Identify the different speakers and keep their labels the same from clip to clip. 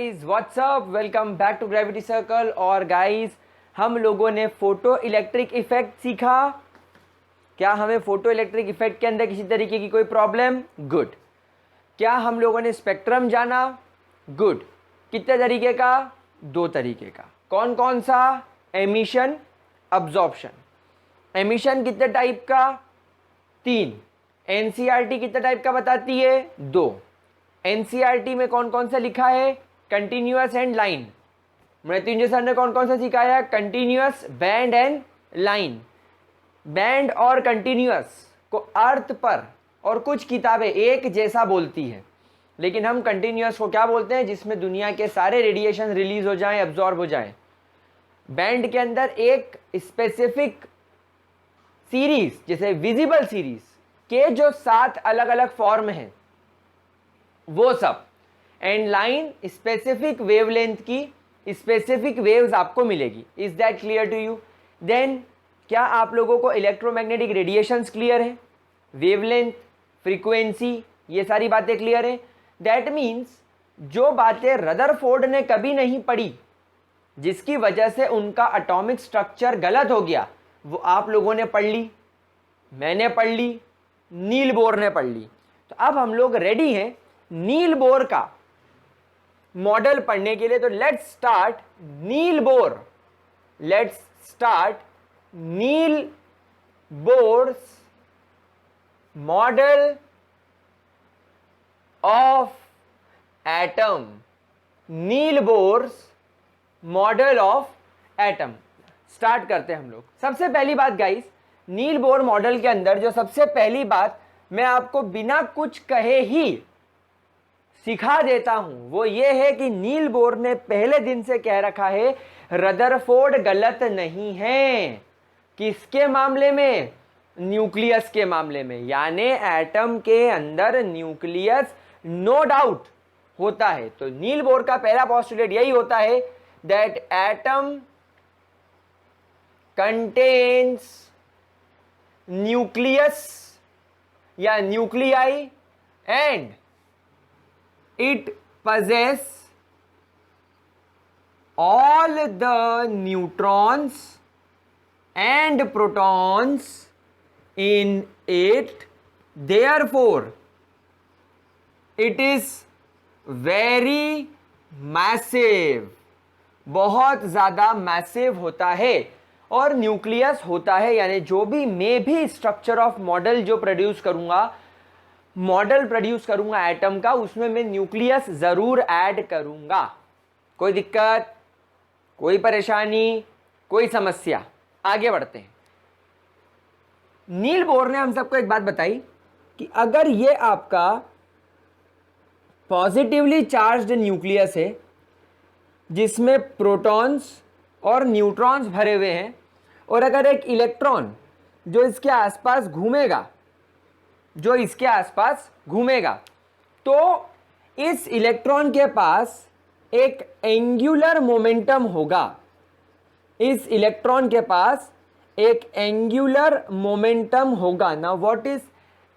Speaker 1: Guys what's up, welcome back to Gravity Circle. और guys हम लोगों ने फोटो इलेक्ट्रिक इफेक्ट सीखा। क्या हमें फोटो इलेक्ट्रिक इफेक्ट के अंदर किसी तरीके की कोई प्रॉब्लम? गुड। क्या हम लोगों ने स्पेक्ट्रम जाना? गुड। कितने तरीके का? 2 तरीके का। कौन कौन सा? Emission, absorption. एमिशन कितने टाइप का? 3। एनसीईआरटी कितने टाइप का बताती है? 2। एनसीईआरटी में कौन कौन सा लिखा है? Continuous and line. Mrityunjay sir ने कौन कौन सा सिखाया? Continuous, band and line. Band और कंटिन्यूअस को अर्थ पर और कुछ किताबें एक जैसा बोलती है, लेकिन हम कंटिन्यूअस को क्या बोलते हैं? जिसमें दुनिया के सारे रेडिएशन रिलीज हो जाएं, एब्जॉर्ब हो जाएं। बैंड के अंदर एक स्पेसिफिक सीरीज, जैसे विजिबल सीरीज के जो 7 अलग अलग फॉर्म हैं वो सब। एंड लाइन स्पेसिफिक वेवलेंथ की स्पेसिफिक वेव्स आपको मिलेगी। Is that clear to you? Then क्या आप लोगों को इलेक्ट्रोमैग्नेटिक रेडिएशंस क्लियर है? वेवलेंथ, फ्रीक्वेंसी, ये सारी बातें क्लियर है? दैट मीन्स जो बातें रदरफोर्ड ने कभी नहीं पढ़ी, जिसकी वजह से उनका एटॉमिक स्ट्रक्चर गलत हो गया, वो आप लोगों ने पढ़ ली, मैंने पढ़ ली, नील बोर ने पढ़ ली। तो अब हम लोग रेडी हैं नील बोर का मॉडल पढ़ने के लिए। तो let's start Niels Bohr. Let's start Niels Bohr's model of atom. Niels Bohr's model of atom start करते हैं हम लोग। सबसे पहली बात गाइस, नील बोर मॉडल के अंदर जो सबसे पहली बात मैं आपको बिना कुछ कहे ही सिखा देता हूं वो ये है कि नील बोर ने पहले दिन से कह रखा है रदरफोर्ड गलत नहीं है। किसके मामले में? न्यूक्लियस के मामले में। यानी एटम के अंदर न्यूक्लियस नो डाउट होता है। तो नील बोर का पहला पोस्टुलेट यही होता है दैट एटम कंटेन्स न्यूक्लियस या nuclei and it possess all the neutrons and protons in it, therefore it is very massive, बहुत ज़्यादा मैसिव होता है और न्यूक्लियस होता है। यानी जो भी मैं भी स्ट्रक्चर ऑफ मॉडल जो प्रोड्यूस करूंगा, मॉडल प्रोड्यूस करूंगा एटम का, उसमें मैं न्यूक्लियस जरूर ऐड करूंगा। कोई दिक्कत, कोई परेशानी, कोई समस्या? आगे बढ़ते हैं। नील बोर ने हम सबको एक बात बताई कि अगर ये आपका पॉजिटिवली चार्ज्ड न्यूक्लियस है जिसमें प्रोटॉन्स और न्यूट्रॉन्स भरे हुए हैं, और अगर एक इलेक्ट्रॉन जो इसके आसपास घूमेगा, तो इस इलेक्ट्रॉन के पास एक एंगुलर मोमेंटम होगा। इस इलेक्ट्रॉन के पास एक एंगुलर मोमेंटम होगा। ना what is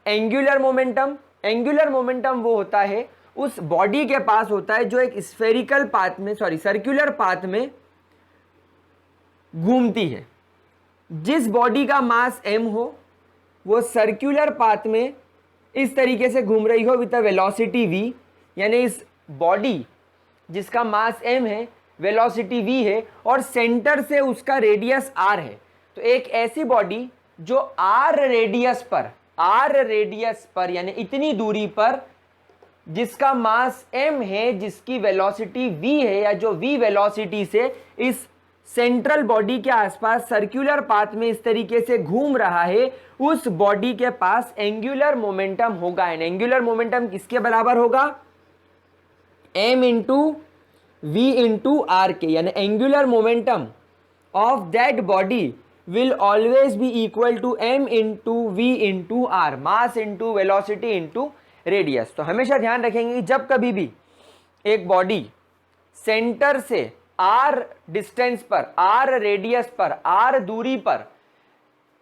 Speaker 1: angular momentum? Angular momentum वो होता है उस बॉडी के पास होता है जो एक स्फेरिकल पाथ में, सर्कुलर पाथ में घूमती है। जिस बॉडी का मास m हो वो सर्कुलर पाथ में इस तरीके से घूम रही हो विद अ वेलोसिटी v। यानी इस बॉडी जिसका मास m है, वेलोसिटी v है और सेंटर से उसका रेडियस r है। तो एक ऐसी बॉडी जो r रेडियस पर यानी इतनी दूरी पर जिसका मास m है, जिसकी वेलोसिटी v है, या जो v वेलोसिटी से इस सेंट्रल बॉडी के आसपास सर्कुलर पाथ में इस तरीके से घूम रहा है, उस बॉडी के पास एंगुलर मोमेंटम होगा। एंड एंगुलर मोमेंटम किसके बराबर होगा? m into v into r के। यानी angular momentum of that body will always be equal to m into v into r, mass into velocity into radius. तो हमेशा ध्यान रखेंगे कि जब कभी भी एक बॉडी सेंटर से r डिस्टेंस पर, r रेडियस पर, r दूरी पर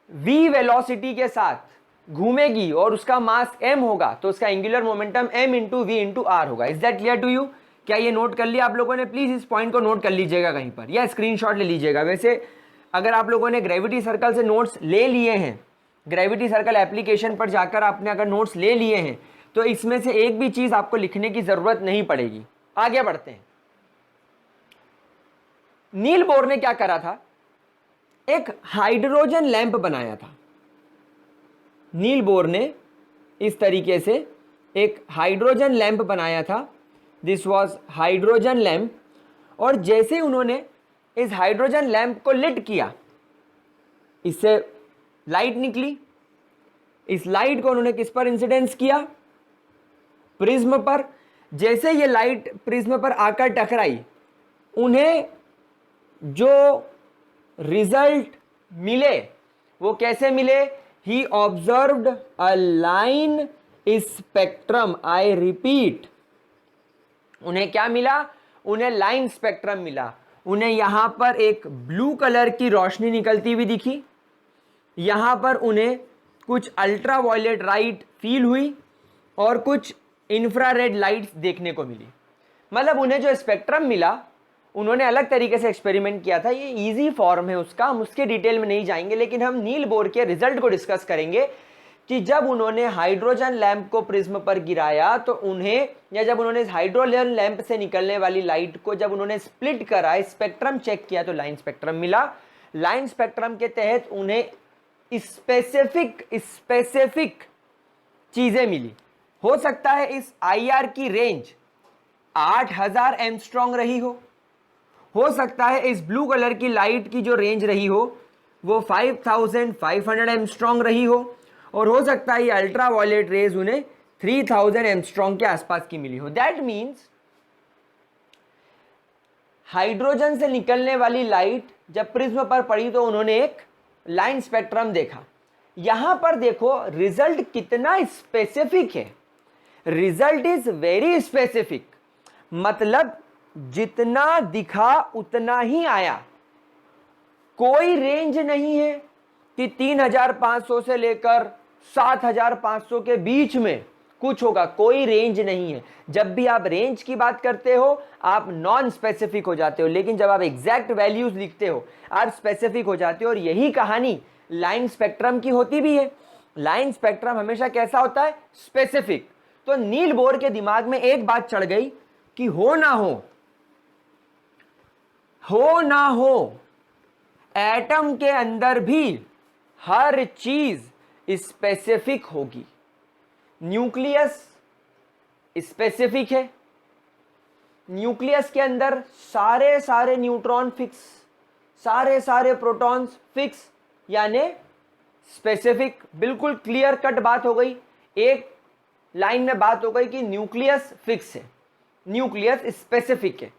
Speaker 1: v वेलोसिटी के साथ घूमेगी और उसका मास m होगा, तो उसका angular momentum m into v into R होगा। Is that clear to you? क्या ये नोट कर लिया आप लोगों ने? प्लीज इस पॉइंट को नोट कर लीजिएगा कहीं पर या स्क्रीनशॉट ले लीजिएगा। वैसे अगर आप लोगों ने ग्रेविटी सर्कल से नोट्स ले लिए हैं, ग्रेविटी सर्कल एप्लीकेशन पर जाकर आपने अगर नोट्स ले लिए हैं, तो इसमें से एक भी चीज आपको लिखने की जरूरत नहीं पड़ेगी। आगे बढ़ते हैं। नील बोर ने क्या करा था? एक हाइड्रोजन लैंप बनाया था। नील बोर ने इस तरीके से एक हाइड्रोजन लैंप बनाया था। This was hydrogen lamp. और जैसे उन्होंने इस हाइड्रोजन लैंप को लिट किया, इससे लाइट निकली। इस लाइट को उन्होंने किस पर इंसिडेंस किया? प्रिज्म पर। जैसे ये लाइट प्रिज्म पर आकर टकराई, उन्हें जो रिजल्ट मिले वो कैसे मिले? He observed a line spectrum. I repeat, उन्हें क्या मिला? उन्हें लाइन स्पेक्ट्रम मिला। उन्हें यहां पर एक ब्लू कलर की रोशनी निकलती हुई दिखी, यहां पर उन्हें कुछ अल्ट्रा वायलेट लाइट फील हुई और कुछ इंफ्रारेड लाइट्स देखने को मिली। मतलब उन्हें जो स्पेक्ट्रम मिला, उन्होंने अलग तरीके से एक्सपेरिमेंट किया था। ये इजी फॉर्म है उसका, हम उसके डिटेल में नहीं जाएंगे, लेकिन हम नील बोर के रिजल्ट को डिस्कस करेंगे कि जब उन्होंने हाइड्रोजन लैंप को प्रिज्म पर गिराया तो उन्हें, या जब उन्होंने हाइड्रोजन लैंप से निकलने वाली लाइट को जब उन्होंने स्प्लिट करा, स्पेक्ट्रम चेक किया, तो लाइन स्पेक्ट्रम मिला। लाइन स्पेक्ट्रम के तहत उन्हें स्पेसिफिक चीजें मिली। हो सकता है इस आईआर की रेंज 8000 एंगस्ट्रॉम रही हो सकता है इस ब्लू कलर की लाइट की जो रेंज रही हो वो 5500 एंगस्ट्रॉम रही हो सकता है ये अल्ट्रा वायलेट रेज उन्हें 3000 एंगस्ट्रॉम के आसपास की मिली हो। दैट मीन्स हाइड्रोजन से निकलने वाली लाइट जब प्रिज्म पर पड़ी तो उन्होंने एक लाइन स्पेक्ट्रम देखा। यहां पर देखो रिजल्ट कितना स्पेसिफिक है। रिजल्ट इज वेरी स्पेसिफिक, मतलब जितना दिखा उतना ही आया। कोई रेंज नहीं है कि 3500 से लेकर 7500 के बीच में कुछ होगा, कोई रेंज नहीं है। जब भी आप रेंज की बात करते हो आप नॉन स्पेसिफिक हो जाते हो, लेकिन जब आप एग्जैक्ट वैल्यूज लिखते हो आप स्पेसिफिक हो जाते हो। और यही कहानी लाइन स्पेक्ट्रम की होती भी है। लाइन स्पेक्ट्रम हमेशा कैसा होता है? स्पेसिफिक। तो नील बोर के दिमाग में एक बात चढ़ गई कि हो ना हो एटम के अंदर भी हर चीज स्पेसिफिक होगी। न्यूक्लियस स्पेसिफिक है, न्यूक्लियस के अंदर सारे न्यूट्रॉन फिक्स, सारे प्रोटॉन्स फिक्स, यानी स्पेसिफिक। बिल्कुल क्लियर कट बात हो गई, एक लाइन में बात हो गई कि न्यूक्लियस फिक्स है, न्यूक्लियस स्पेसिफिक है।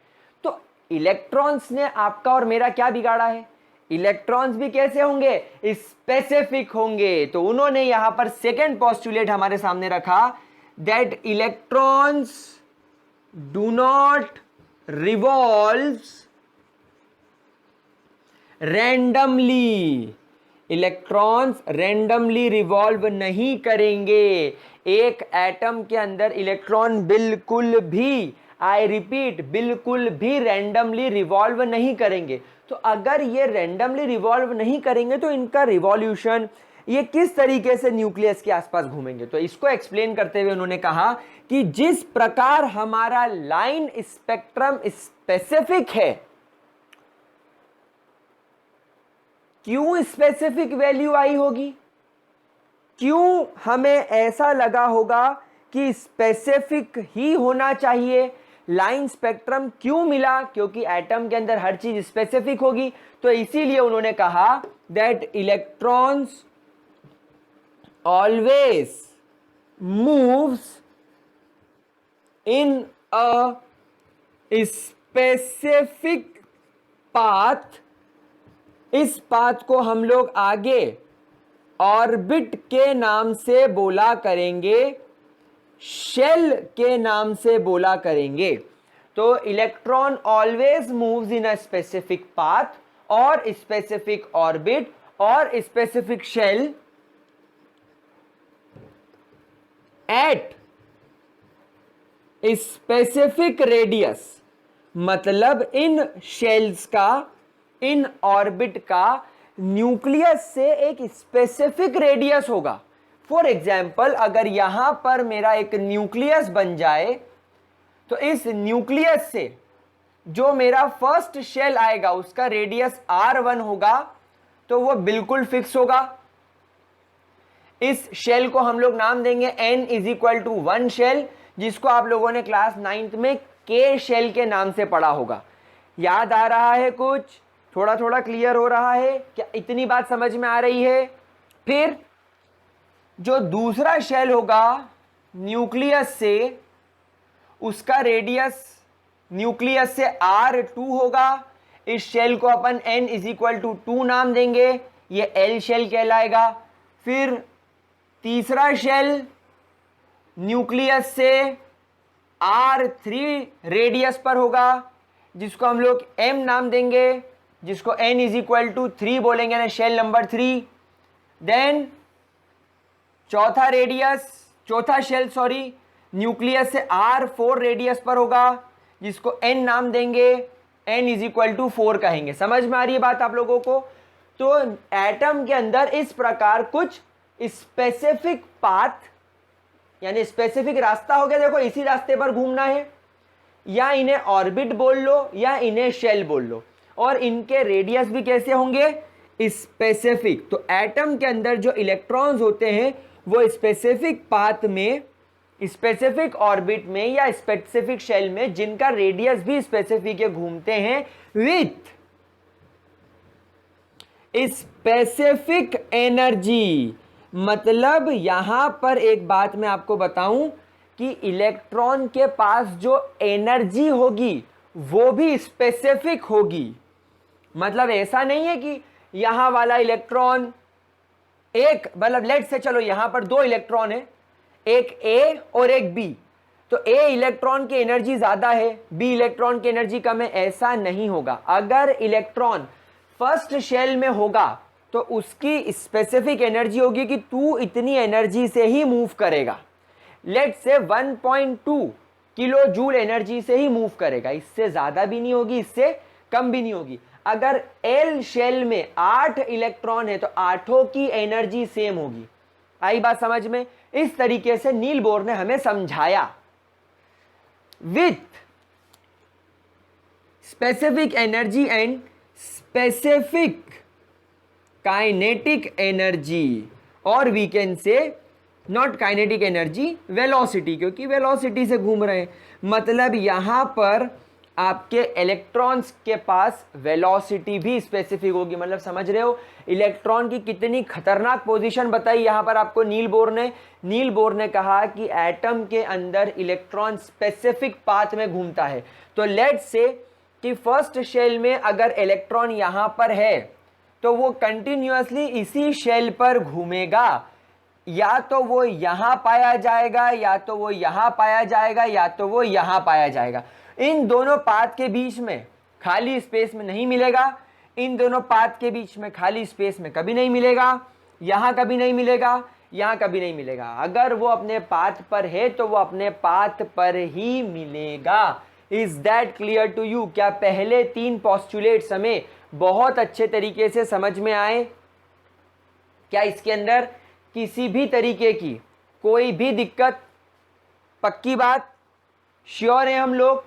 Speaker 1: तो इलेक्ट्रॉन्स ने आपका और मेरा क्या बिगाड़ा है? इलेक्ट्रॉन्स भी कैसे होंगे? स्पेसिफिक होंगे। तो उन्होंने यहां पर सेकेंड पोस्टुलेट हमारे सामने रखा, that electrons do not revolves randomly. Electrons randomly revolve नहीं करेंगे। एक एटम के अंदर इलेक्ट्रॉन बिल्कुल भी, आई रिपीट, बिल्कुल भी रैंडमली रिवॉल्व नहीं करेंगे। तो अगर ये रैंडमली रिवॉल्व नहीं करेंगे तो इनका रिवॉल्यूशन, ये किस तरीके से न्यूक्लियस के आसपास घूमेंगे? तो इसको एक्सप्लेन करते हुए उन्होंने कहा कि जिस प्रकार हमारा लाइन स्पेक्ट्रम स्पेसिफिक है, क्यों स्पेसिफिक वैल्यू आई होगी? क्यों हमें ऐसा लगा होगा कि स्पेसिफिक ही होना चाहिए? लाइन स्पेक्ट्रम क्यों मिला? क्योंकि एटम के अंदर हर चीज स्पेसिफिक होगी। तो इसीलिए उन्होंने कहा that electrons always moves in a specific path. इस पाथ को हम लोग आगे ऑर्बिट के नाम से बोला करेंगे, शेल के नाम से बोला करेंगे। तो electron always moves in a specific path और स्पेसिफिक ऑर्बिट और specific shell at specific radius, मतलब इन शेल्स का, इन ऑर्बिट का न्यूक्लियस से एक स्पेसिफिक रेडियस होगा। फॉर एग्जाम्पल, अगर यहां पर मेरा एक न्यूक्लियस बन जाए तो इस न्यूक्लियस से जो मेरा फर्स्ट शेल आएगा उसका रेडियस R1 होगा, तो वो बिल्कुल फिक्स होगा। इस शेल को हम लोग नाम देंगे n is equal to 1 shell, जिसको आप लोगों ने क्लास 9th में K शेल के नाम से पढ़ा होगा। याद आ रहा है कुछ? थोड़ा थोड़ा क्लियर हो रहा है क्या? इतनी बात समझ में आ रही है? फिर जो दूसरा शेल होगा न्यूक्लियस से, उसका रेडियस न्यूक्लियस से R2 होगा। इस शेल को अपन n इज इक्वल टू 2 नाम देंगे, ये L शेल कहलाएगा। फिर तीसरा शेल न्यूक्लियस से R3 रेडियस पर होगा, जिसको हम लोग M नाम देंगे, जिसको n इज इक्वल टू 3 बोलेंगे ना, शेल नंबर 3। देन चौथा शेल न्यूक्लियस से R4 रेडियस पर होगा, जिसको n नाम देंगे, n इज इक्वल टू 4 कहेंगे। समझ में आ रही है बात आप लोगों को? तो एटम के अंदर इस प्रकार कुछ स्पेसिफिक पाथ, यानी स्पेसिफिक रास्ता हो गया, देखो इसी रास्ते पर घूमना है, या इन्हें ऑर्बिट बोल लो या इन्हें शेल बोल लो, और इनके रेडियस भी कैसे होंगे? स्पेसिफिक। तो एटम के अंदर जो इलेक्ट्रॉन्स होते हैं वो स्पेसिफिक पाथ में, स्पेसिफिक ऑर्बिट में या स्पेसिफिक शेल में, जिनका रेडियस भी स्पेसिफिक है, घूमते हैं विथ स्पेसिफिक एनर्जी। मतलब यहां पर एक बात मैं आपको बताऊं कि इलेक्ट्रॉन के पास जो एनर्जी होगी वो भी स्पेसिफिक होगी। मतलब ऐसा नहीं है कि यहां वाला इलेक्ट्रॉन एक, मतलब लेट से, चलो यहां पर 2 इलेक्ट्रॉन है, एक A और एक B, तो A इलेक्ट्रॉन की एनर्जी ज्यादा है, B इलेक्ट्रॉन की एनर्जी कम है, ऐसा नहीं होगा। अगर इलेक्ट्रॉन फर्स्ट शेल में होगा तो उसकी स्पेसिफिक एनर्जी होगी कि तू इतनी एनर्जी से ही मूव करेगा, लेट से 1.2 किलो जूल एनर्जी से ही मूव करेगा, इससे ज्यादा भी नहीं होगी, इससे कम भी नहीं होगी। अगर L शेल में 8 इलेक्ट्रॉन है तो 8 की एनर्जी सेम होगी। आई बात समझ में? इस तरीके से नील बोर ने हमें समझाया with specific energy and specific kinetic energy, और we can say not kinetic energy, velocity, क्योंकि वेलोसिटी से घूम रहे हैं। मतलब यहां पर आपके इलेक्ट्रॉन्स के पास वेलोसिटी भी स्पेसिफिक होगी। मतलब समझ रहे हो इलेक्ट्रॉन की कितनी खतरनाक पोजीशन बताई यहां पर आपको नील बोर ने कहा कि एटम के अंदर इलेक्ट्रॉन स्पेसिफिक पाथ में घूमता है। तो लेट्स से कि फर्स्ट शेल में अगर इलेक्ट्रॉन यहां पर है तो वो कंटिन्यूअसली इसी शेल पर घूमेगा, या तो वो यहां पाया जाएगा, या तो वो यहां पाया जाएगा, या तो वो यहां पाया जाएगा। इन दोनों पाथ के बीच में खाली स्पेस में नहीं मिलेगा, इन दोनों पाथ के बीच में खाली स्पेस में कभी नहीं मिलेगा, यहां कभी नहीं मिलेगा, यहां कभी नहीं मिलेगा। अगर वो अपने पाथ पर है तो वो अपने पाथ पर ही मिलेगा। Is that clear to you? क्या पहले 3 पोस्टुलेट्स हमें बहुत अच्छे तरीके से समझ में आए? क्या इसके अंदर किसी भी तरीके की कोई भी दिक्कत? पक्की बात? श्योर है हम लोग?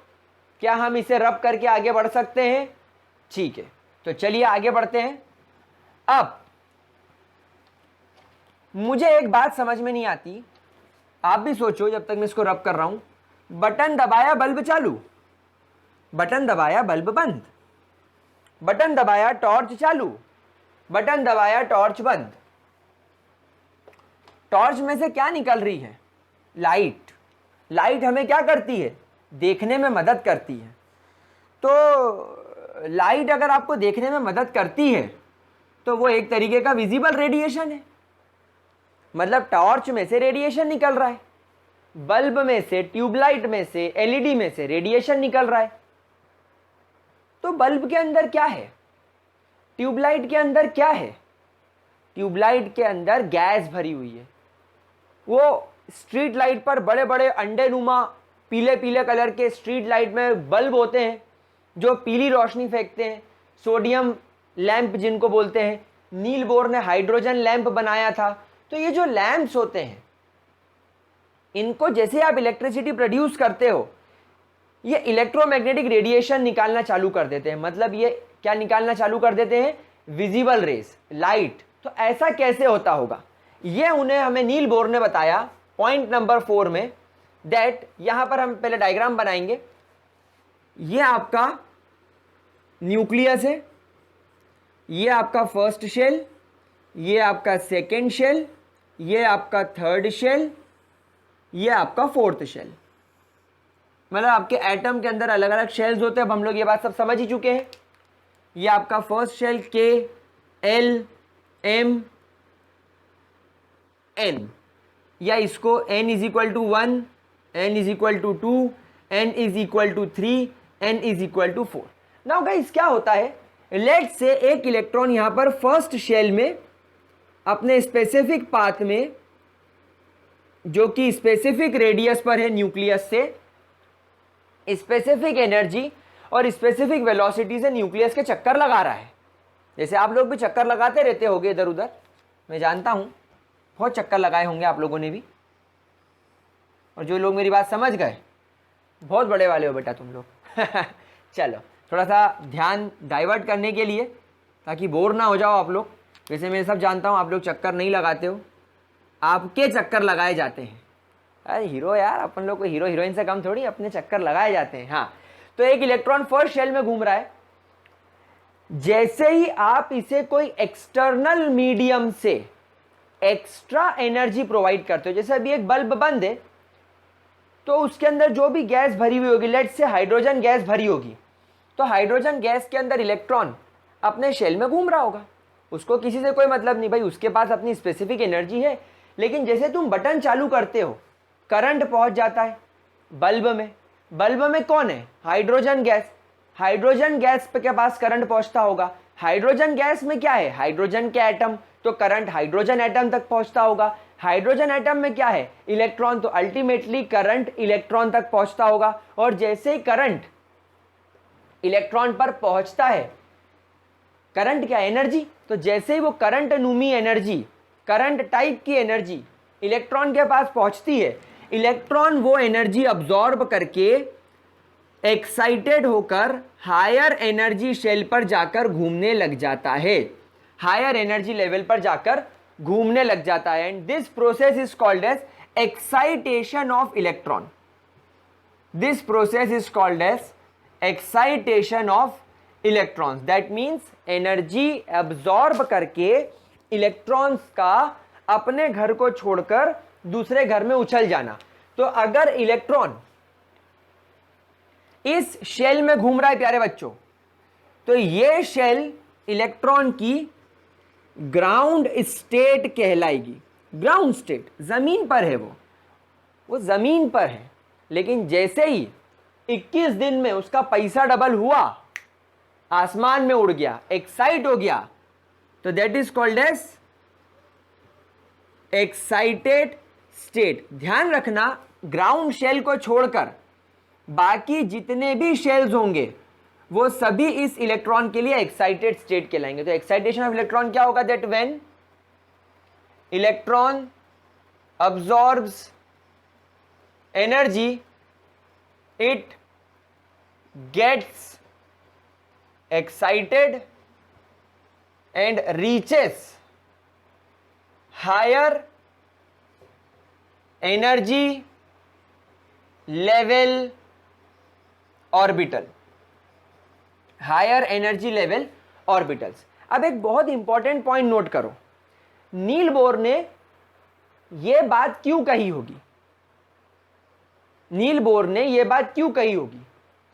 Speaker 1: क्या हम इसे रब करके आगे बढ़ सकते हैं? ठीक है, तो चलिए आगे बढ़ते हैं। अब मुझे एक बात समझ में नहीं आती, आप भी सोचो जब तक मैं इसको रब कर रहा हूं। बटन दबाया बल्ब चालू, बटन दबाया बल्ब बंद, बटन दबाया टॉर्च चालू, बटन दबाया टॉर्च बंद। टॉर्च में से क्या निकल रही है? लाइट। लाइट हमें क्या करती है? देखने में मदद करती है। तो लाइट अगर आपको देखने में मदद करती है तो वो एक तरीके का विजिबल रेडिएशन है। मतलब टॉर्च में से रेडिएशन निकल रहा है, बल्ब में से, ट्यूबलाइट में से, एलईडी में से रेडिएशन निकल रहा है। तो बल्ब के अंदर क्या है? ट्यूबलाइट के अंदर क्या है? ट्यूबलाइट के अंदर गैस भरी हुई है। वो स्ट्रीट लाइट पर बड़े बड़े अंडे नुमा पीले पीले कलर के स्ट्रीट लाइट में बल्ब होते हैं जो पीली रोशनी फेंकते हैं, सोडियम लैंप जिनको बोलते हैं। नील बोर ने हाइड्रोजन लैंप बनाया था। तो ये जो लैंप्स होते हैं, इनको जैसे आप इलेक्ट्रिसिटी प्रोड्यूस करते हो, ये इलेक्ट्रोमैग्नेटिक रेडिएशन निकालना चालू कर देते हैं। मतलब ये क्या निकालना चालू कर देते हैं? Visible rays, light. तो ऐसा कैसे होता होगा, ये उन्हें हमें नील बोर ने बताया पॉइंट नंबर 4 में। दैट यहां पर हम पहले डायग्राम बनाएंगे। ये आपका न्यूक्लियस है, ये आपका फर्स्ट शेल, ये आपका सेकेंड शेल, ये आपका थर्ड शेल, ये आपका फोर्थ शेल। मतलब आपके एटम के अंदर अलग अलग शेल्स होते हैं। अब हम लोग ये बात सब समझ ही चुके हैं। ये आपका first shell K, L, M, N, या इसको n is equal to 1, n is equal to 2, n is equal to 3, n is equal to 4। Now guys क्या होता है, लेट से एक इलेक्ट्रॉन यहां पर फर्स्ट शेल में अपने स्पेसिफिक पाथ में, जो कि स्पेसिफिक रेडियस पर है न्यूक्लियस से, स्पेसिफिक एनर्जी और स्पेसिफिक वेलोसिटी से न्यूक्लियस के चक्कर लगा रहा है। जैसे आप लोग भी चक्कर लगाते रहते होगे इधर उधर, मैं जानता हूं बहुत चक्कर लगाए होंगे आप लोगों ने भी। और जो लोग मेरी बात समझ गए, बहुत बड़े वाले हो बेटा तुम लोग। चलो थोड़ा सा ध्यान डाइवर्ट करने के लिए, ताकि बोर ना हो जाओ आप लोग। वैसे मैं सब जानता हूँ आप लोग चक्कर नहीं लगाते हो, आपके चक्कर लगाए जाते हैं। अरे हीरो यार, अपन लोग को हीरो हीरोइन से कम थोड़ी, अपने चक्कर लगाए जाते हैं। हाँ, तो एक इलेक्ट्रॉन फर्स्ट शेल में घूम रहा है। जैसे ही आप इसे कोई एक्सटर्नल मीडियम से एक्स्ट्रा एनर्जी प्रोवाइड करते हो, जैसे अभी एक बल्ब बंद है तो उसके अंदर जो भी गैस भरी हुई होगी, लेट से हाइड्रोजन गैस भरी होगी, तो हाइड्रोजन गैस के अंदर इलेक्ट्रॉन अपने शेल में घूम रहा होगा। उसको किसी से कोई मतलब नहीं भाई, उसके पास अपनी स्पेसिफिक एनर्जी है। लेकिन जैसे तुम बटन चालू करते हो, करंट पहुंच जाता है बल्ब में। बल्ब में कौन है? Hydrogen gas. हाइड्रोजन गैस के पास करंट पहुंचता होगा। हाइड्रोजन गैस में क्या है? हाइड्रोजन के एटम, तो करंट हाइड्रोजन एटम तक पहुंचता होगा। हाइड्रोजन एटम में क्या है? इलेक्ट्रॉन, तो अल्टीमेटली करंट इलेक्ट्रॉन तक पहुंचता होगा। और जैसे ही करंट इलेक्ट्रॉन पर पहुंचता है, करंट क्या? एनर्जी। तो जैसे ही वो करंट नुमी एनर्जी, करंट टाइप की एनर्जी इलेक्ट्रॉन के पास पहुंचती है, इलेक्ट्रॉन वो एनर्जी अब्सॉर्ब करके एक्साइटेड होकर हायर एनर्जी शेल पर जाकर घूमने लग जाता है, हायर एनर्जी लेवल पर जाकर घूमने लग जाता है। And this process is called as excitation of electron. This process is called as excitation of electrons. That means energy absorb करके इलेक्ट्रॉन्स का अपने घर को छोड़कर दूसरे घर में उछल जाना। तो अगर इलेक्ट्रॉन इस शेल में घूम रहा है प्यारे बच्चों, तो ये शेल इलेक्ट्रॉन की ग्राउंड स्टेट कहलाएगी। ग्राउंड स्टेट जमीन पर है, वो जमीन पर है। लेकिन जैसे ही 21 दिन में उसका पैसा डबल हुआ, आसमान में उड़ गया, एक्साइट हो गया, तो that is called as excited state. ध्यान रखना, ग्राउंड शेल को छोड़कर बाकी जितने भी शेल्स होंगे वो सभी इस इलेक्ट्रॉन के लिए एक्साइटेड स्टेट कहलाएंगे। तो एक्साइटेशन ऑफ इलेक्ट्रॉन क्या होगा? That when electron absorbs energy, it gets excited and reaches higher energy level orbital, higher energy level orbitals। अब एक बहुत इंपॉर्टेंट पॉइंट नोट करो, नील बोर ने यह बात क्यों कही होगी? नील बोर ने यह बात क्यों कही होगी?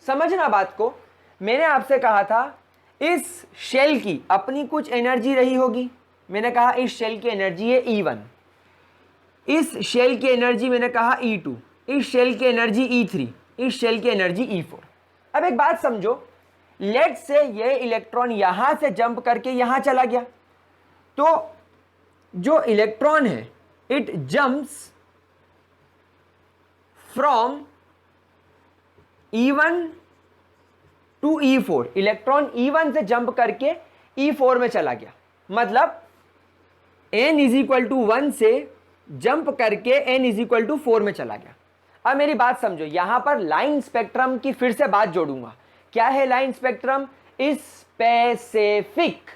Speaker 1: समझना बात को। मैंने आपसे कहा था इस शेल की अपनी कुछ एनर्जी रही होगी। मैंने कहा इस शेल की एनर्जी है E1, इस शेल की एनर्जी मैंने कहा E2, इस शेल की एनर्जी E3, इस शेल की एनर्जी E4। अब एक बात समझो, लेट से ये इलेक्ट्रॉन यहां से जंप करके यहां चला गया, तो जो इलेक्ट्रॉन है it jumps from E1 to E4, electron E1 से जंप करके E4 में चला गया, मतलब n इज इक्वल टू 1 से जंप करके n इज इक्वल टू 4 में चला गया। अब मेरी बात समझो, यहां पर लाइन स्पेक्ट्रम की फिर से बात जोड़ूंगा। क्या है लाइन स्पेक्ट्रम? स्पेसिफिक,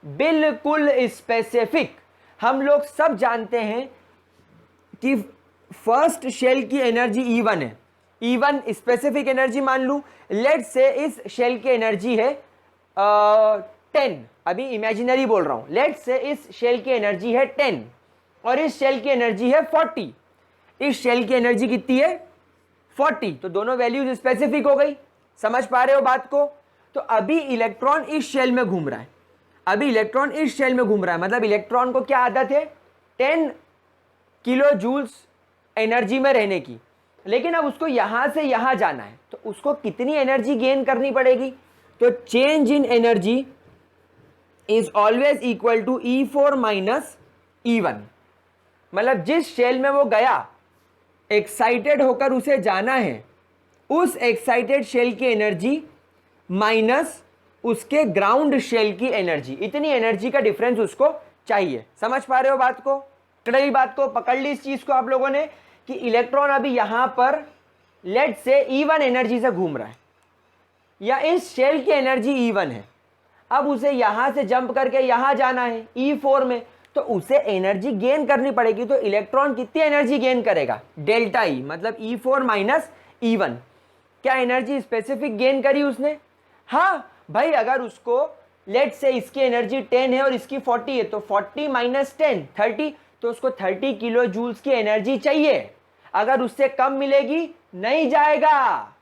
Speaker 1: बिल्कुल स्पेसिफिक। हम लोग सब जानते हैं कि फर्स्ट शेल की एनर्जी E1 है। E1 स्पेसिफिक एनर्जी मान लूं, लेट से इस शेल की एनर्जी है 10, अभी इमेजिनरी बोल रहा हूं। लेट से इस शेल की एनर्जी है 10 और इस शेल की एनर्जी है 40। इस शेल की एनर्जी कितनी है? 40। तो दोनों वैल्यूज स्पेसिफिक हो गई। समझ पा रहे हो बात को? तो अभी इलेक्ट्रॉन इस शेल में घूम रहा है, अभी इलेक्ट्रॉन इस शेल में घूम रहा है, मतलब इलेक्ट्रॉन को क्या आदत है? 10 किलो जूल्स एनर्जी में रहने की। लेकिन अब उसको यहां से यहां जाना है, तो उसको कितनी एनर्जी गेन करनी पड़ेगी? तो change in energy is always equal to E4 minus E1। मतलब जिस शेल में वो गया, एक्साइटेड होकर उसे जाना है, उस एक्साइटेड शेल की एनर्जी माइनस उसके ग्राउंड शेल की एनर्जी, इतनी एनर्जी का डिफरेंस उसको चाहिए। समझ पा रहे हो बात को? कड़ी बात को पकड़ ली इस चीज को आप लोगों ने, कि इलेक्ट्रॉन अभी यहां पर लेट से E1 एनर्जी से घूम रहा है, या इस शेल की एनर्जी E1 है। अब उसे यहां से जंप करके यहां जाना है E4 में, तो उसे एनर्जी गेन करनी पड़ेगी। तो इलेक्ट्रॉन कितनी एनर्जी गेन करेगा? डेल्टा E, मतलब E4 माइनस E1। क्या एनर्जी स्पेसिफिक गेन करी उसने? हाँ भाई, अगर उसको लेट से इसकी एनर्जी 10 है और इसकी 40 है, तो 40 माइनस 10 30, तो उसको 30 किलो जूल्स की एनर्जी चाहिए। अगर उससे कम मिलेगी नहीं जाएगा,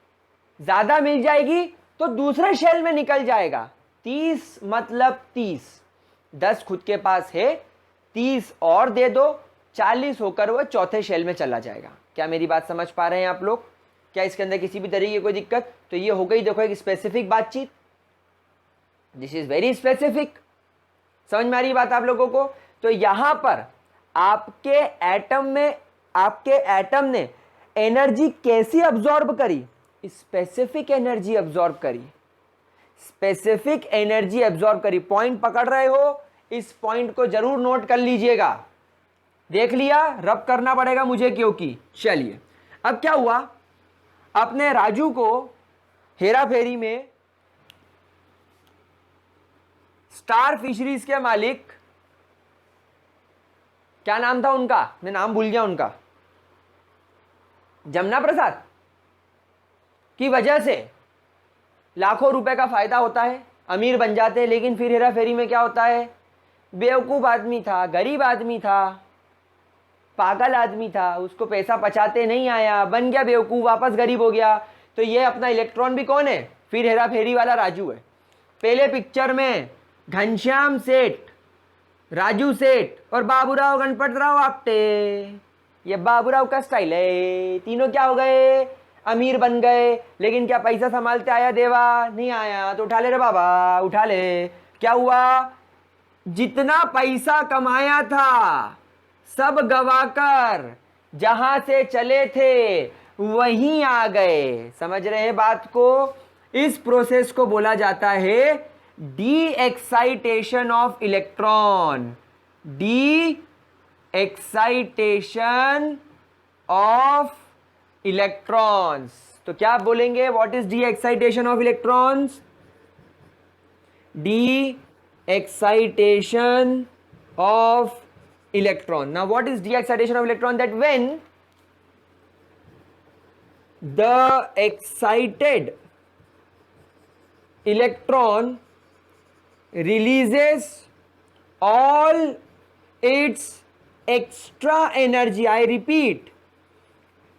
Speaker 1: ज्यादा मिल जाएगी तो दूसरे शेल में निकल जाएगा। 30 मतलब 30, 10 खुद के पास है, 30 और दे दो, 40 होकर वो चौथे शेल में चला जाएगा। क्या मेरी बात समझ पा रहे हैं आप लोग? क्या इसके अंदर किसी भी तरीके की कोई दिक्कत? तो ये हो गई, देखो, एक स्पेसिफिक बातचीत। This is very specific. समझ में आ रही बात आप लोगों को? तो यहां पर आपके एटम ने एनर्जी कैसी अब्सॉर्ब करी? स्पेसिफिक एनर्जी अब्सॉर्ब करी, स्पेसिफिक एनर्जी अब्सॉर्ब करी। पॉइंट पकड़ रहे हो? इस पॉइंट को जरूर नोट कर लीजिएगा। देख लिया? रब करना पड़ेगा मुझे क्योंकि। चलिए, अब क्या हुआ, अपने राजू को हेरा फेरी में स्टार फिशरीज के मालिक, क्या नाम था उनका, मैं नाम भूल गया उनका, जमुना प्रसाद, की वजह से लाखों रुपए का फायदा होता है, अमीर बन जाते हैं। लेकिन फिर हेरा फेरी में क्या होता है? बेवकूफ आदमी था, गरीब आदमी था, पागल आदमी था, उसको पैसा बचाते नहीं आया, बन गया बेवकूफ, वापस गरीब हो गया। तो ये अपना इलेक्ट्रॉन भी कौन है? फिर हेरा फेरी वाला राजू है। पहले पिक्चर में घनश्याम सेठ, राजू सेठ और बाबूराव गणपतराव आपटे, ये बाबूराव का स्टाइल है। तीनों क्या हो गए? अमीर बन गए। लेकिन क्या पैसा संभालते आया देवा? नहीं आया। तो उठा ले रे बाबा, उठा ले। क्या हुआ? जितना पैसा कमाया था सब गवाकर जहां से चले थे वहीं आ गए। समझ रहे हैं बात को? इस प्रोसेस को बोला जाता है D excitation of electron. D excitation of electrons. तो क्या आप बोलेंगे? What is D excitation of electrons? D excitation of electron. Now what is de-excitation of electron? That when the excited electron releases all its extra energy. I repeat,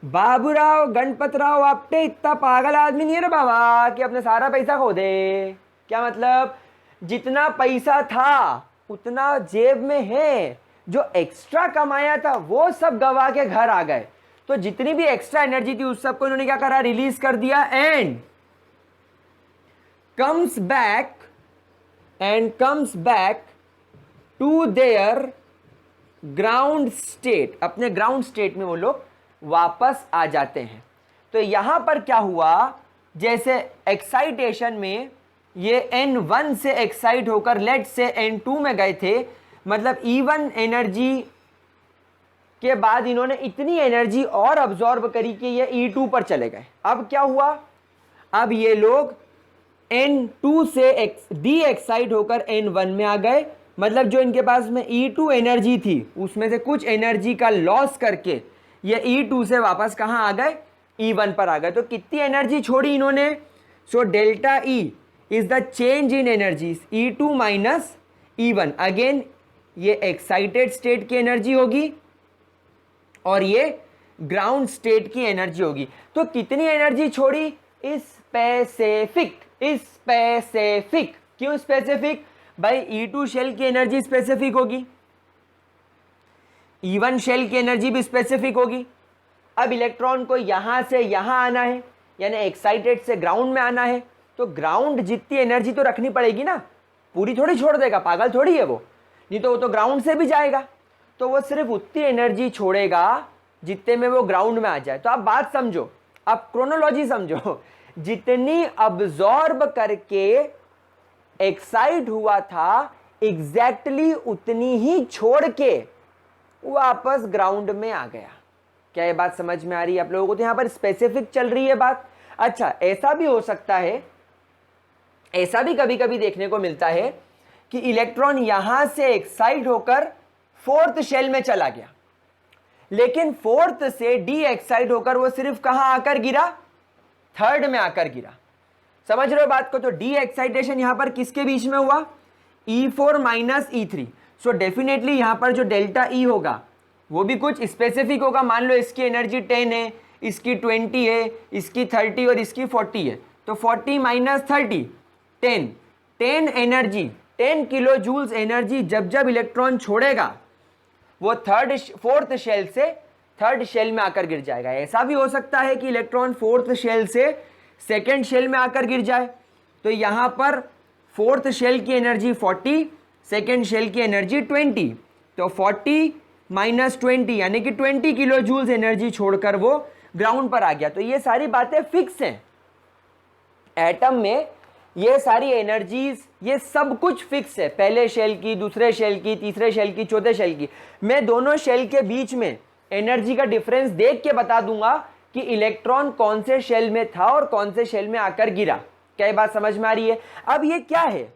Speaker 1: Baburao Ganpatrao Apte इतना पागल आदमी नहीं है रे बाबा कि अपने सारा पैसा खो दे। क्या मतलब? जितना पैसा था उतना जेब में है, जो एक्स्ट्रा कमाया था वो सब गवा के घर आ गए। तो जितनी भी एक्स्ट्रा एनर्जी थी उस सबको इन्होंने क्या करा? रिलीज कर दिया। And comes back to their ground state. अपने ग्राउंड स्टेट में वो लोग वापस आ जाते हैं। तो यहां पर क्या हुआ, जैसे एक्साइटेशन में ये N1 से एक्साइट होकर लेट से N2 में गए थे, मतलब E1 एनर्जी के बाद इन्होंने इतनी एनर्जी और अब्सॉर्ब करी कि ये E2 पर चले गए। अब क्या हुआ, अब ये लोग N2 से डी एक्साइट होकर N1 में आ गए, मतलब जो इनके पास में E2 एनर्जी थी उसमें से कुछ एनर्जी का लॉस करके ये E2 से वापस कहाँ आ गए, E1 पर आ गए। तो कितनी एनर्जी छोड़ी इन्होंने, so delta E is the change in energies E2 minus E1। Again ये एक्साइटेड स्टेट की एनर्जी होगी और ये ग्राउंड स्टेट की एनर्जी होगी। तो कितनी एनर्जी छोड़ी, स्पेसिफिक। स्पेसिफिक क्यों स्पेसिफिक भाई, E2 शेल की एनर्जी स्पेसिफिक होगी, E1 शेल की एनर्जी भी स्पेसिफिक होगी। अब इलेक्ट्रॉन को यहां से यहां आना है, यानी एक्साइटेड से ग्राउंड में आना है, तो ग्राउंड जितनी एनर्जी तो रखनी पड़ेगी ना, पूरी थोड़ी छोड़ देगा, पागल थोड़ी है वो, नहीं तो वो तो ग्राउंड से भी जाएगा, तो वो सिर्फ उतनी एनर्जी छोड़ेगा जितने में वो ग्राउंड में आ जाए। तो आप बात समझो, आप क्रोनोलॉजी समझो, जितनी अब्सॉर्ब करके एक्साइट हुआ था एग्जैक्टली उतनी ही छोड़ के वापस ग्राउंड में आ गया। क्या ये बात समझ में आ रही है आप लोगों को? तो यहां पर स्पेसिफिक चल रही है बात। अच्छा, ऐसा भी हो सकता है, ऐसा भी कभी कभी देखने को मिलता है कि इलेक्ट्रॉन यहां से एक्साइट होकर फोर्थ शेल में चला गया, लेकिन फोर्थ से डी एक्साइट होकर वो सिर्फ कहां आकर गिरा, थर्ड में आकर गिरा। समझ रहे हो बात को? तो डी एक्साइटेशन यहां पर किसके बीच में हुआ, E4 minus E3। So definitely यहां पर जो डेल्टा E होगा वो भी कुछ स्पेसिफिक होगा। मान लो इसकी एनर्जी 10 है, इसकी 20 है, इसकी 30 और इसकी 40 है, तो 40 minus 30 10 energy, 10 kilo joules energy जब जब इलेक्ट्रॉन छोड़ेगा वो फोर्थ शेल से थर्ड शेल में आकर गिर जाएगा। ऐसा भी हो सकता है कि इलेक्ट्रॉन फोर्थ शेल से सेकेंड शेल में आकर गिर जाए। तो यहां पर फोर्थ शेल की एनर्जी 40, सेकेंड शेल की एनर्जी 20, तो 40 माइनस 20 यानी कि 20 किलो जूल्स एनर्जी छोड़कर वो ग्राउंड पर आ गया। तो ये सारी बातें फिक्स हैं एटम में, ये सारी एनर्जीज, ये सब कुछ फिक्स है, पहले शेल की, दूसरे शेल की, तीसरे शेल की, चौथे शेल की। मैं दोनों शेल के बीच में एनर्जी का डिफरेंस देख के बता दूंगा कि इलेक्ट्रॉन कौन से शेल में था और कौन से शेल में आकर गिरा। क्या ये बात समझ में आ रही है? अब ये क्या है,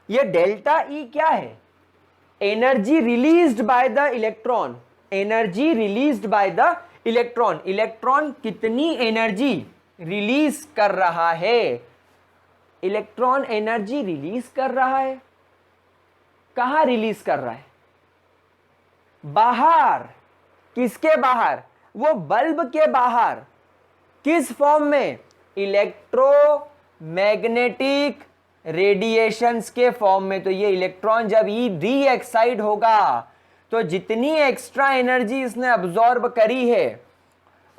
Speaker 1: ये डेल्टा E क्या है, energy released by the electron. Energy released by the electron, electron कितनी एनर्जी रिलीज कर रहा है, इलेक्ट्रॉन एनर्जी रिलीज कर रहा है। कहां रिलीज कर रहा है, बाहर। किसके बाहर, वो बल्ब के बाहर। किस फॉर्म में, इलेक्ट्रोमैग्नेटिक रेडिएशंस के फॉर्म में। तो ये इलेक्ट्रॉन जब ई डी एक्साइट होगा तो जितनी एक्स्ट्रा एनर्जी इसने अब्सॉर्ब करी है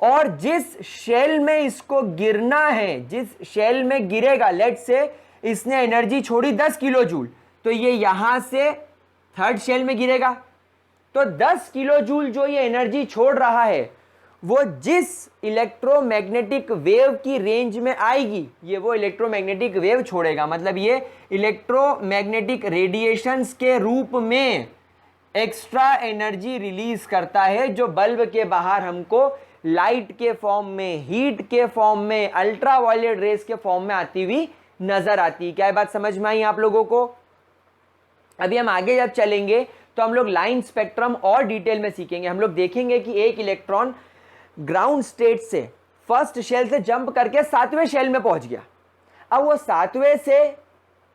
Speaker 1: और जिस शेल में इसको गिरना है, जिस शेल में गिरेगा, लेट से इसने एनर्जी छोड़ी 10 किलो जूल, तो ये यहां से थर्ड शेल में गिरेगा। तो 10 किलो जूल जो ये एनर्जी छोड़ रहा है वो जिस इलेक्ट्रोमैग्नेटिक वेव की रेंज में आएगी, ये वो इलेक्ट्रोमैग्नेटिक वेव छोड़ेगा। मतलब ये इलेक्ट्रोमैग्नेटिक रेडिएशंस के रूप में एक्स्ट्रा एनर्जी रिलीज करता है, जो बल्ब के बाहर हमको लाइट के फॉर्म में, हीट के फॉर्म में, अल्ट्रावायलेट रेस के फॉर्म में आती हुई नजर आती है। क्या बात समझ में आई आप लोगों को? अभी हम आगे जब चलेंगे तो हम लोग लाइन स्पेक्ट्रम और डिटेल में सीखेंगे। हम लोग देखेंगे कि एक इलेक्ट्रॉन ग्राउंड स्टेट से फर्स्ट शेल से जंप करके 7वें शेल में पहुंच गया। अब वो 7वें से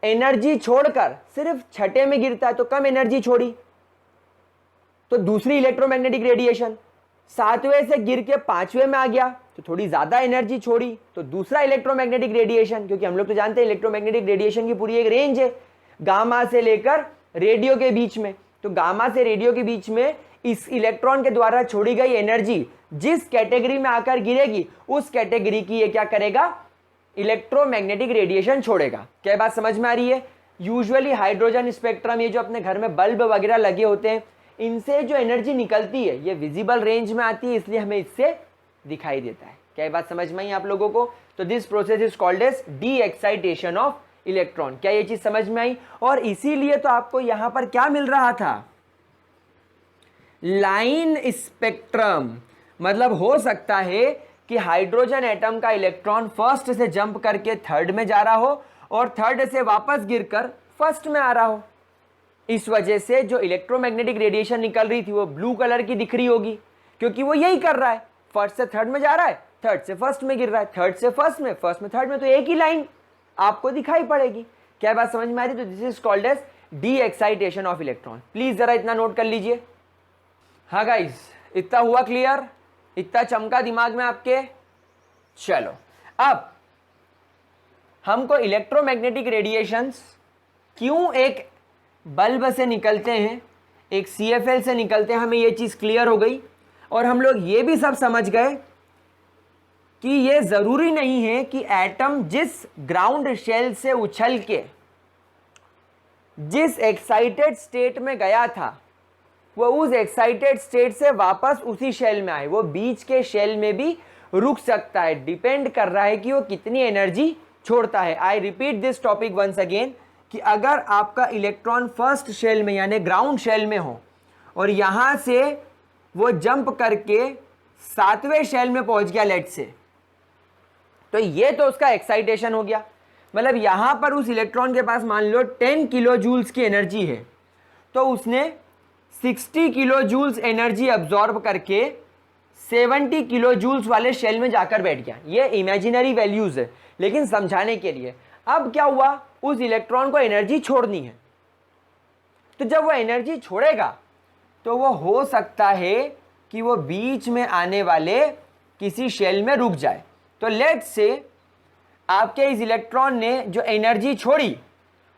Speaker 1: एनर्जी छोड़कर सिर्फ 6ठे में गिरता है, तो कम एनर्जी छोड़ी, तो दूसरी इलेक्ट्रोमैग्नेटिक रेडिएशन। 7वें से गिर के 5वें में आ गया तो थोड़ी ज्यादा एनर्जी छोड़ी, तो दूसरा इलेक्ट्रोमैग्नेटिक रेडिएशन। क्योंकि हम लोग तो जानते हैं इलेक्ट्रोमैग्नेटिक रेडिएशन की पूरी एक रेंज है, गामा से लेकर रेडियो के बीच में। तो गामा से रेडियो के बीच में इस इलेक्ट्रॉन के द्वारा छोड़ी गई एनर्जी जिस कैटेगरी में आकर गिरेगी, उस कैटेगरी की ये क्या करेगा, इलेक्ट्रोमैग्नेटिक रेडिएशन छोड़ेगा। क्या बात समझ में आ रही है? यूजुअली हाइड्रोजन स्पेक्ट्रम, ये जो अपने घर में बल्ब वगैरह लगे होते हैं, इनसे जो एनर्जी निकलती है ये विजिबल रेंज में आती है, इसलिए हमें इससे दिखाई देता है। क्या ये बात समझ में आई आप लोगों को? तो this process is called as de excitation of electron. क्या ये चीज समझ में आई? और इसीलिए तो आपको यहां पर क्या मिल रहा था, लाइन स्पेक्ट्रम। मतलब हो सकता है कि हाइड्रोजन एटम का इलेक्ट्रॉन फर्स्ट से जंप करके थर्ड में जा रहा हो और थर्ड से वापस गिरकर फर्स्ट में आ रहा हो। इस वजह से जो इलेक्ट्रोमैग्नेटिक रेडिएशन निकल रही थी वो ब्लू कलर की दिख रही होगी, क्योंकि वो यही कर रहा है, फर्स्ट से थर्ड में जा रहा है, थर्ड से फर्स्ट में गिर रहा है, थर्ड से फर्स्ट में, फर्स्ट में थर्ड में, तो एक ही लाइन आपको दिखाई पड़ेगी। क्या बात समझ में आ रही? तो this is called as de excitation of electron. Please जरा इतना नोट कर लीजिए। हाँ गाइस, इतना हुआ क्लियर? इतना चमका दिमाग में आपके? चलो, अब हमको इलेक्ट्रोमैग्नेटिक रेडिएशंस क्यों एक बल्ब से निकलते हैं, एक CFL से निकलते हैं, हमें ये चीज क्लियर हो गई। और हम लोग ये भी सब समझ गए कि ये जरूरी नहीं है कि एटम जिस ग्राउंड शेल से उछल के जिस एक्साइटेड स्टेट में गया था वो उस एक्साइटेड स्टेट से वापस उसी शेल में आए, वो बीच के शेल में भी रुक सकता है। डिपेंड कर रहा है कि वो कितनी एनर्जी छोड़ता है। I repeat this topic once again कि अगर आपका इलेक्ट्रॉन फर्स्ट शेल में यानी ग्राउंड शेल में हो और यहां से वो जंप करके 7वें शेल में पहुंच गया लेट से, तो ये तो उसका एक्साइटेशन हो गया। मतलब यहां पर उस इलेक्ट्रॉन के पास मान लो 10 किलो जूल्स की एनर्जी है, तो उसने 60 किलो जूल्स एनर्जी अब्सॉर्ब करके 70 किलो जूल्स वाले शेल में जाकर बैठ गया। ये इमेजिनरी वैल्यूज है, लेकिन समझाने के लिए। अब क्या हुआ, उस इलेक्ट्रॉन को एनर्जी छोड़नी है, तो जब वो एनर्जी छोड़ेगा तो वो हो सकता है कि वो बीच में आने वाले किसी शेल में रुक जाए। तो लेट्स से आपके इस इलेक्ट्रॉन ने जो एनर्जी छोड़ी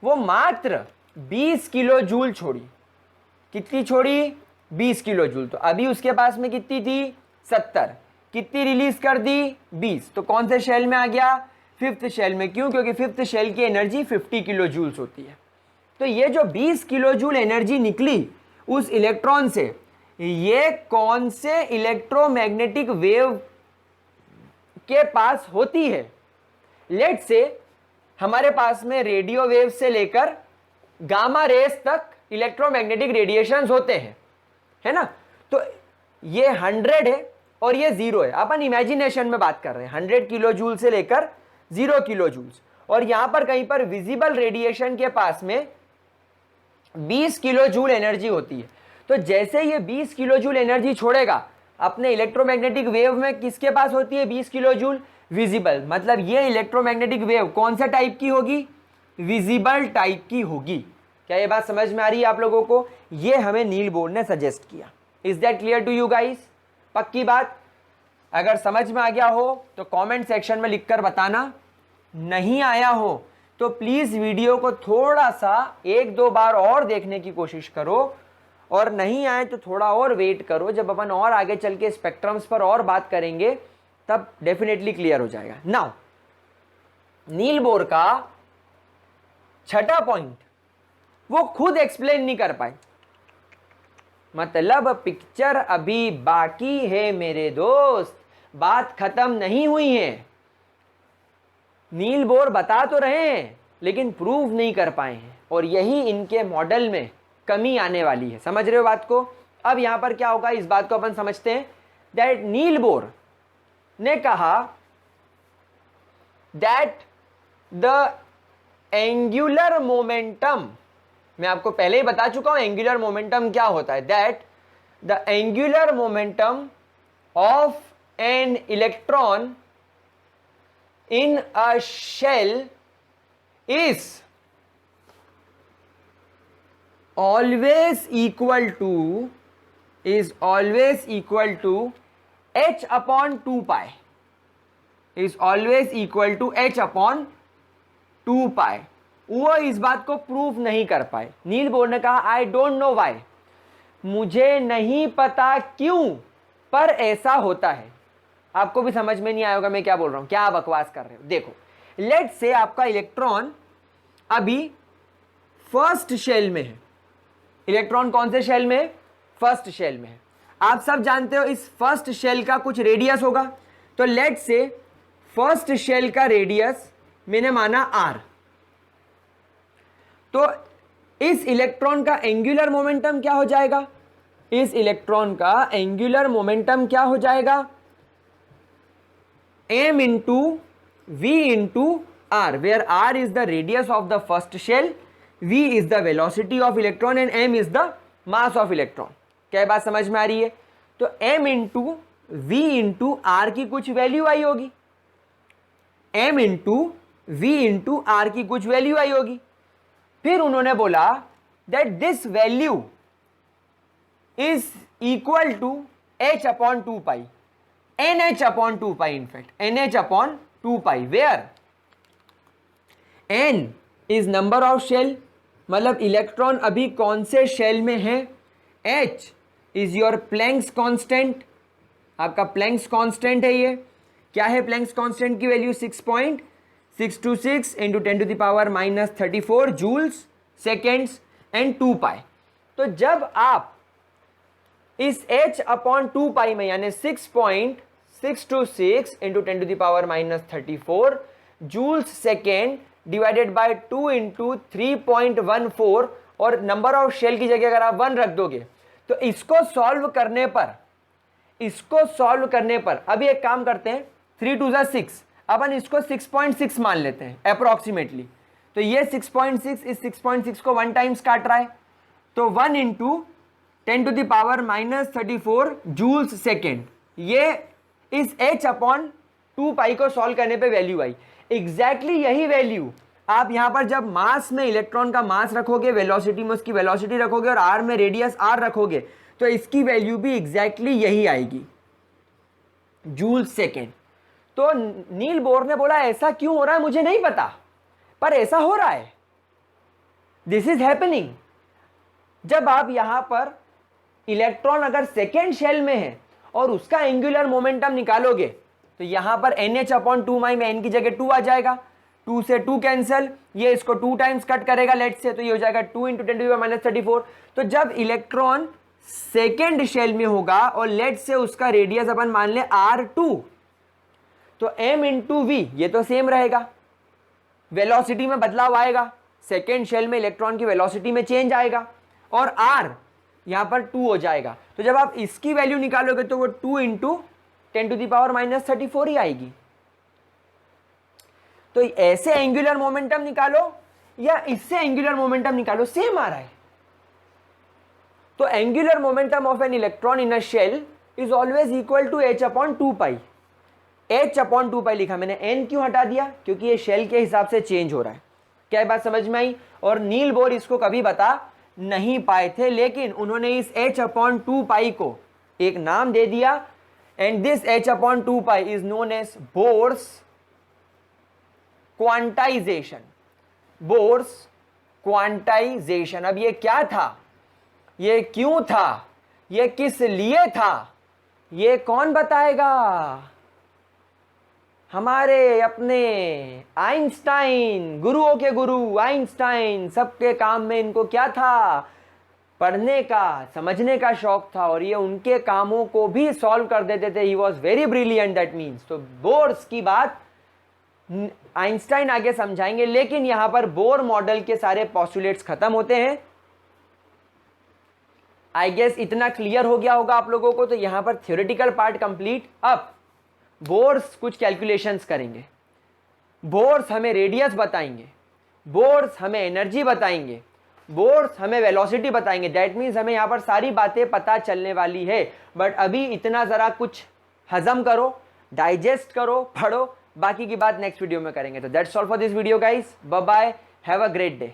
Speaker 1: वो मात्र 20 किलो जूल छोड़ी। कितनी छोड़ी? 20 किलो जूल। तो अभी उसके पास में कितनी थी? 70। कितनी रिलीज कर दी? 20। तो कौन से शेल में आ गया? 5th शेल में। क्यों? क्योंकि 5th शेल की एनर्जी 50 किलो जूल्स होती है। तो ये जो 20 किलो जूल एनर्जी निकली उस इलेक्ट्रॉन से, ये कौन से इलेक्ट्रोमैग्नेटिक वेव के पास होती है? लेट्स से हमारे पास में रेडियो वेव से लेकर गामा रेस तक इलेक्ट्रोमैग्नेटिक रेडिएशंस होते हैं, है ना? तो ये 100 है और ये 0 है। अपन इमेजिनेशन में बात कर रहे हैं। 100 किलो जूल से लेकर 0 किलो जूल्स, और यहां पर कहीं पर विजिबल रेडिएशन के पास में 20 किलो जूल एनर्जी होती है। तो जैसे ये 20 किलो जूल एनर्जी छोड़ेगा अपने इलेक्ट्रोमैग्नेटिक वेव में, किसके पास होती है 20 किलो जूल? विजिबल। मतलब ये इलेक्ट्रोमैग्नेटिक वेव कौन सा टाइप की होगी? विजिबल टाइप की होगी। क्या ये बात समझ में आ रही है आप लोगों को? ये हमें नील बोर्ड ने सजेस्ट किया। Is that clear to you guys? पक्की बात? अगर समझ में आ गया हो तो कमेंट सेक्शन में लिखकर बताना। नहीं आया हो तो प्लीज वीडियो को थोड़ा सा 1-2 बार और देखने की कोशिश करो, और नहीं आए तो थोड़ा और वेट करो। जब अपन और आगे चल के स्पेक्ट्रम्स पर और बात करेंगे तब डेफिनेटली क्लियर हो जाएगा। नाउ नील बोर का छठा पॉइंट वो खुद एक्सप्लेन नहीं कर पाए। मतलब पिक्चर अभी बाकी है मेरे दोस्त, बात खत्म नहीं हुई है। नील बोर बता तो रहे हैं लेकिन प्रूव नहीं कर पाए हैं, और यही इनके मॉडल में कमी आने वाली है। समझ रहे हो बात को? अब यहां पर क्या होगा इस बात को अपन समझते हैं। दैट नील बोर ने कहा दैट द एंगुलर मोमेंटम, मैं आपको पहले ही बता चुका हूं एंगुलर मोमेंटम क्या होता है। That the angular momentum of an electron in a shell is always equal to h upon 2 pi, is always equal to h upon 2 pi। वो इस बात को प्रूफ नहीं कर पाए। नील बोर ने कहा आई डोंट नो वाई, मुझे नहीं पता क्यों, पर ऐसा होता है। आपको भी समझ में नहीं आया होगा मैं क्या बोल रहा हूं, क्या बकवास कर रहे हो। देखो लेट्स से आपका इलेक्ट्रॉन अभी फर्स्ट शेल में है। इलेक्ट्रॉन कौन से शेल में है? फर्स्ट शेल में है। आप सब जानते हो इस फर्स्ट शेल का कुछ रेडियस होगा। तो लेट से फर्स्ट शेल का रेडियस मैंने माना r, तो इस इलेक्ट्रॉन का एंगुलर मोमेंटम क्या हो जाएगा, इस इलेक्ट्रॉन का एंगुलर मोमेंटम क्या हो जाएगा, m into v into r, where r is the radius of the first shell, v is the velocity of electron and m is the mass of electron. क्या बात समझ में आ रही है? तो m into v into r की कुछ वैल्यू आई होगी, m into v into r की कुछ वैल्यू आई होगी। फिर उन्होंने बोला that this value is equal to h upon 2 pi, nh upon 2 pi, in fact nh upon 2 pi, where n is number of shell, मतलब इलेक्ट्रॉन अभी कौन से शेल में है, h is your Planck's constant, आपका प्लैंक्स कांस्टेंट है। ये क्या है प्लैंक्स कांस्टेंट की वैल्यू 6.626 into 10⁻⁻34 joules seconds and 2 pi. तो जब आप इस h अपॉन 2 पाई में यानी 6.626 into 10⁻⁻34 joules second divided by 2 into 3.14 और नंबर ऑफ शेल की जगह अगर आप 1 रख दोगे तो इसको सॉल्व करने पर अभी एक काम करते हैं, 3 2 6, अपन इसको 6.6 मान लेते हैं अप्रोक्सीमेटली। तो ये 6.6 इस 6.6 को 1 टाइम्स काट रहा है, तो 1 इंटू 10⁻⁻34 जूल्स सेकेंड, ये इस h अपॉन 2 पाई को सॉल्व करने पे वैल्यू आई। एग्जैक्टली यही वैल्यू आप यहां पर जब मास में इलेक्ट्रॉन का मास रखोगे, वेलोसिटी में उसकी वेलोसिटी रखोगे और r में रेडियस r रखोगे, तो इसकी वैल्यू भी एग्जैक्टली यही आएगी, जूल सेकेंड। तो नील बोर ने बोला ऐसा क्यों हो रहा है मुझे नहीं पता, पर ऐसा हो रहा है, दिस इज हैपनिंग। जब आप यहां पर इलेक्ट्रॉन अगर सेकेंड शेल में है और उसका एंगुलर मोमेंटम निकालोगे तो यहां पर nh अपॉन 2 माई में n की जगह 2 आ जाएगा, 2 से 2 कैंसिल, ये इसको 2 टाइम्स कट करेगा लेट से, तो ये हो जाएगा 2 इंटू 10⁻⁻34। तो जब इलेक्ट्रॉन सेकेंड शेल में होगा और लेट से उसका रेडियस अपन मान ले r2, तो m इंटू v ये तो सेम रहेगा, वेलोसिटी में बदलाव आएगा, सेकेंड शेल में इलेक्ट्रॉन की वेलोसिटी में चेंज आएगा और r यहां पर 2 हो जाएगा। तो जब आप इसकी वैल्यू निकालोगे तो वो 2 इंटू 10⁻⁻34 ही आएगी। तो ऐसे एंगुलर मोमेंटम निकालो या इससे एंगुलर मोमेंटम निकालो, सेम आ रहा है। तो angular momentum of an electron in a shell is always equal to h upon 2 pi. h upon 2 pi लिखा मैंने, n क्यों हटा दिया, क्योंकि ये शेल के हिसाब से चेंज हो रहा है। क्या बात समझ में आई? और नील बोर इसको कभी बता नहीं पाए थे, लेकिन उन्होंने इस h अपॉन 2 पाई को एक नाम दे दिया, and this h upon 2 pi is known as Bohr's quantization. Bohr's quantization. अब ये क्या था, ये क्यों था, ये किस लिए था, ये कौन बताएगा? हमारे अपने आइंस्टाइन, गुरुओं के गुरु आइंस्टाइन। सबके काम में इनको क्या था, पढ़ने का, समझने का शौक था, और ये उनके कामों को भी सॉल्व कर देते थे। He was very brilliant, that means. तो बोर्स की बात आइंस्टाइन आगे समझाएंगे, लेकिन यहां पर बोर मॉडल के सारे पॉस्टुलेट्स खत्म होते हैं। आई गेस इतना क्लियर हो गया होगा आप लोगों को। तो यहां पर थ्योरेटिकल पार्ट कंप्लीट। अब बोर्स कुछ कैलकुलेशंस करेंगे, बोर्स हमें रेडियस बताएंगे, बोर्स हमें एनर्जी बताएंगे, बोर्स हमें वेलोसिटी बताएंगे। दैट मीन्स हमें यहां पर सारी बातें पता चलने वाली है। बट अभी इतना जरा कुछ हजम करो, डाइजेस्ट करो, पढ़ो, बाकी की बात नेक्स्ट वीडियो में करेंगे। तो that's all for this video guys, bye bye, have a great day.